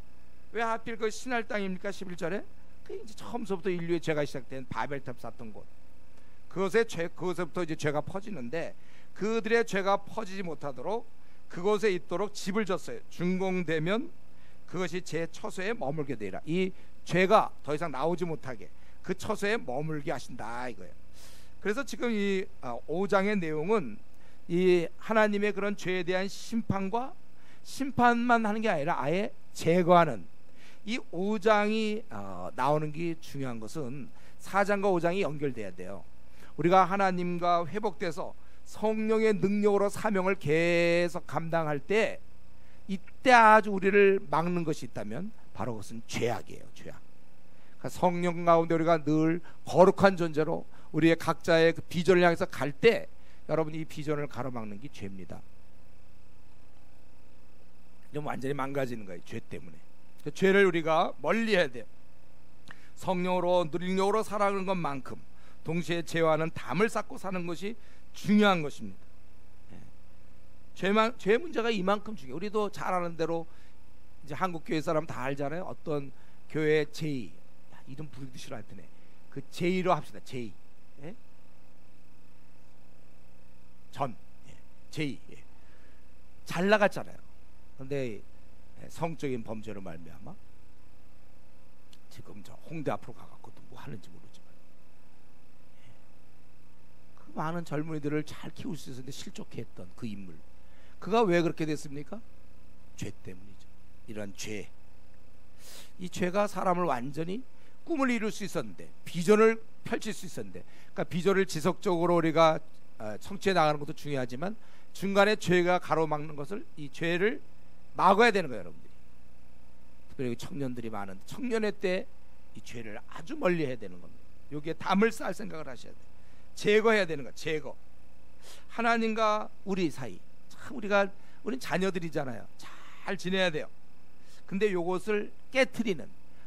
왜 하필 그 신할 땅입니까? 11절에 그 이제 처음서부터 인류의 죄가 시작된 바벨탑 쌓던 곳, 그것에부터 이제 죄가 퍼지는데, 그들의 죄가 퍼지지 못하도록 그곳에 있도록 집을 졌어요. 준공되면 그것이 제 처소에 머물게 되리라. 이 죄가 더 이상 나오지 못하게 그 처소에 머물게 하신다 이거예요. 그래서 지금 이 5장의 내용은 이 하나님의 그런 죄에 대한 심판만 하는 게 아니라 아예 제거하는, 이 5장이 나오는 게 중요한 것은 4장과 5장이 연결돼야 돼요. 우리가 하나님과 회복돼서 성령의 능력으로 사명을 계속 감당할 때, 이때 아주 우리를 막는 것이 있다면 바로 그것은 죄악이에요. 죄악. 그러니까 성령 가운데 우리가 늘 거룩한 존재로 우리의 각자의 그 비전을 향해서 갈 때, 여러분, 이 비전을 가로막는 게 죄입니다. 좀 완전히 망가지는 거예요. 죄 때문에. 그 죄를 우리가 멀리해야 돼요. 성령으로 능력으로 살아가는 것만큼 동시에 죄와는 담을 쌓고 사는 것이 중요한 것입니다. 죄 문제가 이만큼 중요해. 우리도 잘 아는 대로 이제 한국 교회 사람 다 알잖아요. 어떤 교회 제의, 이름 부르기도 싫어할 테네. 그 제의로 합시다. 제의, 예? 예. 제의, 예. 잘 나갔잖아요. 그런데 성적인 범죄로 말미암아 지금 저 홍대 앞으로 가갖고도 뭐 하는지 모르지만, 예. 그 많은 젊은이들을 잘 키울 수 있었는데 실족해 했던 그 인물, 그가 왜 그렇게 됐습니까? 죄 때문이죠. 이런 죄, 이 죄가 사람을 완전히 꿈을 이룰 수 있었는데, 비전을 펼칠 수 있었는데, 그러니까 비전을 지속적으로 우리가 성취해 나가는 것도 중요하지만 중간에 죄가 가로막는 것을, 이 죄를 막아야 되는 거예요, 여러분들이. 특별히 청년들이 많은 청년의 때 이 죄를 아주 멀리 해야 되는 겁니다. 여기에 담을 쌓을 생각을 하셔야 돼요. 제거해야 되는 거예요. 제거. 하나님과 우리 사이, 참 우린 자녀들이잖아요. 잘 지내야 돼요. 근데 요것을 깨트리는,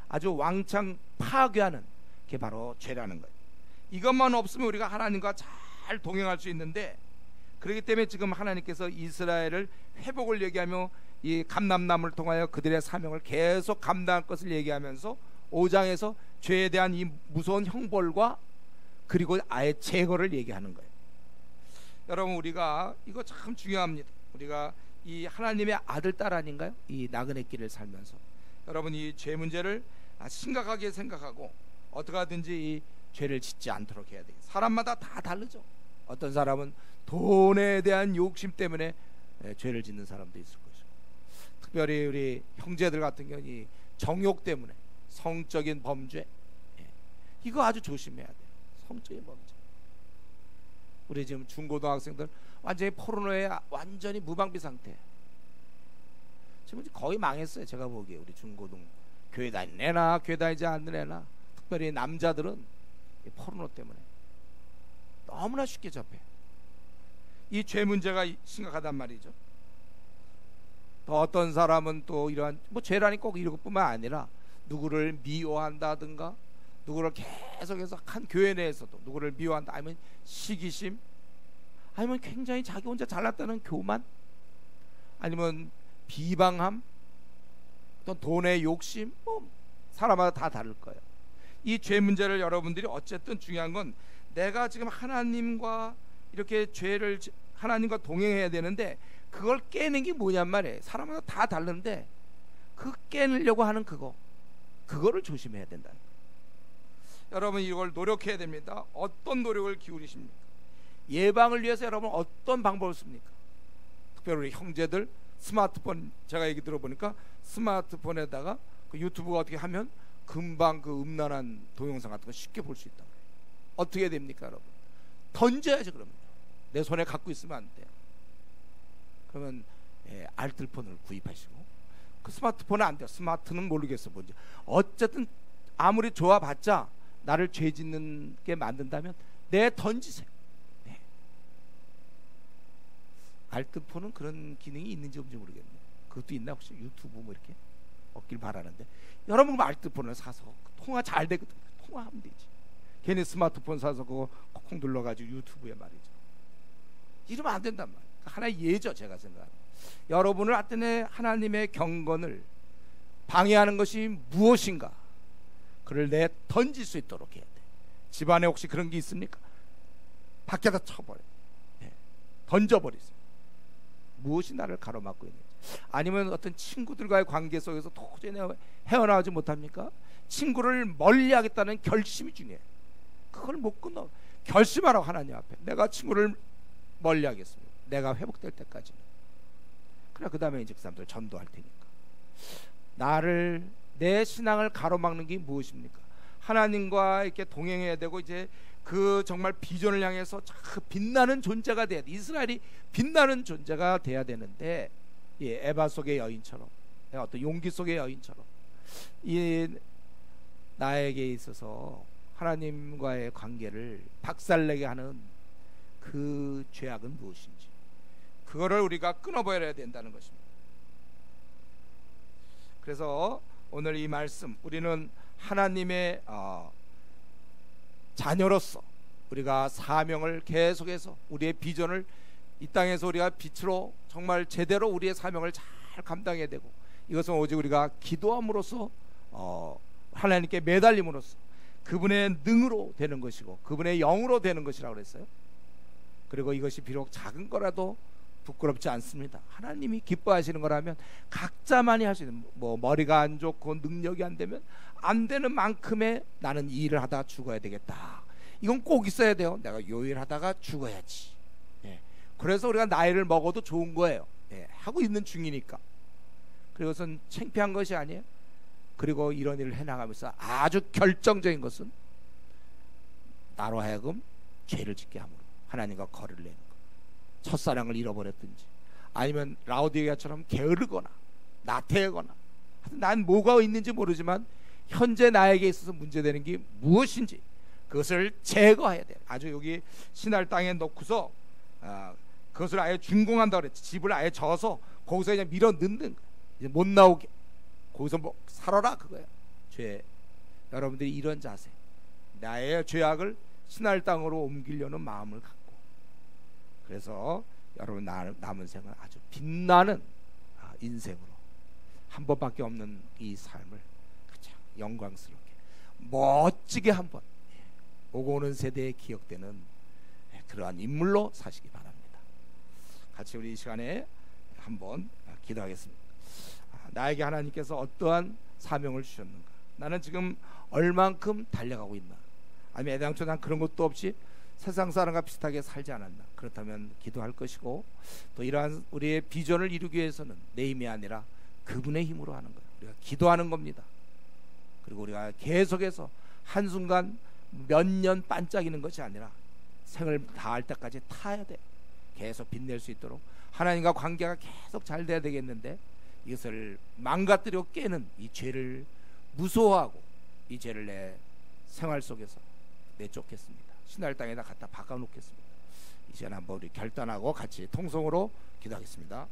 아주 왕창 파괴하는 게 바로 죄라는 거예요. 이것만 없으면 우리가 하나님과 잘 동행할 수 있는데, 그렇기 때문에 지금 하나님께서 이스라엘을 회복을 얘기하며 이 감람나무를 통하여 그들의 사명을 계속 감당할 것을 얘기하면서 5장에서 죄에 대한 이 무서운 형벌과 그리고 아예 제거를 얘기하는 거예요. 여러분, 우리가 이거 참 중요합니다. 우리가 이 하나님의 아들 딸 아닌가요? 이 나그네 길을 살면서 여러분, 이 죄 문제를 심각하게 생각하고 어떻게 하든지 이 죄를 짓지 않도록 해야 돼요. 사람마다 다 다르죠. 어떤 사람은 돈에 대한 욕심 때문에 죄를 짓는 사람도 있을 것이고, 특별히 우리 형제들 같은 경우 이 정욕 때문에 성적인 범죄, 이거 아주 조심해야 돼요. 성적인 범죄. 우리 지금 중고등학생들 완전히 포르노에 완전히 무방비 상태. 지금 거의 망했어요. 제가 보기에 우리 중고등 교회 다니는 애나 교회 다니지 않는 애나, 특별히 남자들은 포르노 때문에 너무나 쉽게 접해. 이 죄 문제가 심각하단 말이죠. 또 어떤 사람은 또 이러한 뭐 죄라니 꼭 이것뿐만 아니라 누구를 미워한다든가, 누구를 계속해서 한 교회 내에서도 누구를 미워한다, 아니면 시기심, 아니면 굉장히 자기 혼자 잘났다는 교만, 아니면 비방함, 또 돈의 욕심, 뭐 사람마다 다 다를 거예요. 이 죄 문제를 여러분들이 어쨌든 중요한 건, 내가 지금 하나님과 이렇게 죄를 하나님과 동행해야 되는데 그걸 깨는 게 뭐냔 말이에요. 사람마다 다 다른데 그 깨려고 하는 그거를 조심해야 된다는 거예요. 여러분, 이걸 노력해야 됩니다. 어떤 노력을 기울이십니까? 예방을 위해서 여러분 어떤 방법을 씁니까? 특별히 우리 형제들 스마트폰, 제가 얘기 들어보니까 스마트폰에다가 그 유튜브가 어떻게 하면 금방 그 음란한 동영상 같은 거 쉽게 볼 수 있다고 해요. 어떻게 해야 됩니까, 여러분? 던져야죠. 그러면 내 손에 갖고 있으면 안 돼요. 그러면 알뜰폰을 구입하시고, 그 스마트폰은 안 돼요. 스마트는 모르겠어 뭔지. 어쨌든 아무리 좋아봤자 나를 죄 짓는 게 만든다면 던지세요. 네. 알뜰폰은 그런 기능이 있는지 없는지 모르겠네요. 그것도 있나 혹시? 유튜브 뭐 이렇게 없길 바라는데, 여러분 알뜰폰을 사서 통화 잘 되거든. 통화하면 되지. 괜히 스마트폰 사서 그거 콩 눌러가지고 유튜브에 말이죠. 이러면 안 된단 말이에요. 하나의 예죠, 제가 생각하는. 여러분을 하여튼 하나님의 경건을 방해하는 것이 무엇인가, 그를 던질 수 있도록 해야 돼. 집안에 혹시 그런 게 있습니까? 밖에다 쳐버려. 던져버리세요. 무엇이 나를 가로막고 있는지. 아니면 어떤 친구들과의 관계 속에서 도저히 헤어나오지 못합니까? 친구를 멀리하겠다는 결심이 중요해요. 그걸 못 끊어. 결심하라고, 하나님 앞에. 내가 친구를 멀리하겠습니다. 내가 회복될 때까지는. 그래, 그 다음에 이제 그 사람들 전도할 테니까. 내 신앙을 가로막는 게 무엇입니까? 하나님과 이렇게 동행해야 되고, 이제 그 정말 비전을 향해서 빛나는 존재가 돼야 돼. 이스라엘이 빛나는 존재가 돼야 되는데, 에바 속의 여인처럼, 어떤 용기 속의 여인처럼, 나에게 있어서 하나님과의 관계를 박살내게 하는 그 죄악은 무엇인지, 그거를 우리가 끊어버려야 된다는 것입니다. 그래서 오늘 이 말씀, 우리는 하나님의 자녀로서 우리가 사명을 계속해서, 우리의 비전을 이 땅에서 우리가 빛으로 정말 제대로 우리의 사명을 잘 감당해야 되고, 이것은 오직 우리가 기도함으로써 하나님께 매달림으로써 그분의 능으로 되는 것이고 그분의 영으로 되는 것이라고 그랬어요. 그리고 이것이 비록 작은 거라도 부끄럽지 않습니다. 하나님이 기뻐하시는 거라면 각자만이 할 수 있는, 뭐 머리가 안 좋고 능력이 안 되면 안 되는 만큼의 나는 이 일을 하다가 죽어야 되겠다, 이건 꼭 있어야 돼요. 내가 요 일 하다가 죽어야지. 예. 그래서 우리가 나이를 먹어도 좋은 거예요. 예. 하고 있는 중이니까. 그것은 창피한 것이 아니에요. 그리고 이런 일을 해나가면서 아주 결정적인 것은 나로 하여금 죄를 짓게 함으로 하나님과 거리를 내는 것, 첫사랑을 잃어버렸든지 아니면 라오디게아처럼 게으르거나 나태하거나, 난 뭐가 있는지 모르지만 현재 나에게 있어서 문제되는 게 무엇인지 그것을 제거해야 돼요. 아주 여기 신할 땅에 넣고서 그것을 아예 준공한다고 그랬지. 집을 아예 져서 거기서 그냥 밀어 넣는 거예요. 이제 못 나오게 거기서 뭐 살아라 그거야. 죄. 여러분들이 이런 자세, 나의 죄악을 신할 땅으로 옮기려는 마음을 갖고, 그래서 여러분 남은 생을 아주 빛나는 인생으로, 한 번밖에 없는 이 삶을 가장 영광스럽게 멋지게 한번 오고 오는 세대에 기억되는 그러한 인물로 사시기 바랍니다. 같이 우리 이 시간에 한번 기도하겠습니다. 나에게 하나님께서 어떠한 사명을 주셨는가? 나는 지금 얼만큼 달려가고 있나? 아니면 애당초 난 그런 것도 없이 세상 사람과 비슷하게 살지 않았나? 그렇다면 기도할 것이고, 또 이러한 우리의 비전을 이루기 위해서는 내 힘이 아니라 그분의 힘으로 하는 거예요. 우리가 기도하는 겁니다. 그리고 우리가 계속해서 한순간 몇 년 반짝이는 것이 아니라 생을 다할 때까지 타야 돼. 계속 빛낼 수 있도록 하나님과 관계가 계속 잘 돼야 되겠는데, 이것을 망가뜨려 깨는 이 죄를 무서워하고 이 죄를 내 생활 속에서 내쫓겠습니다. 신할 땅에다 갖다 박아놓겠습니다. 이제는 한번 우리 결단하고 같이 통성으로 기도하겠습니다.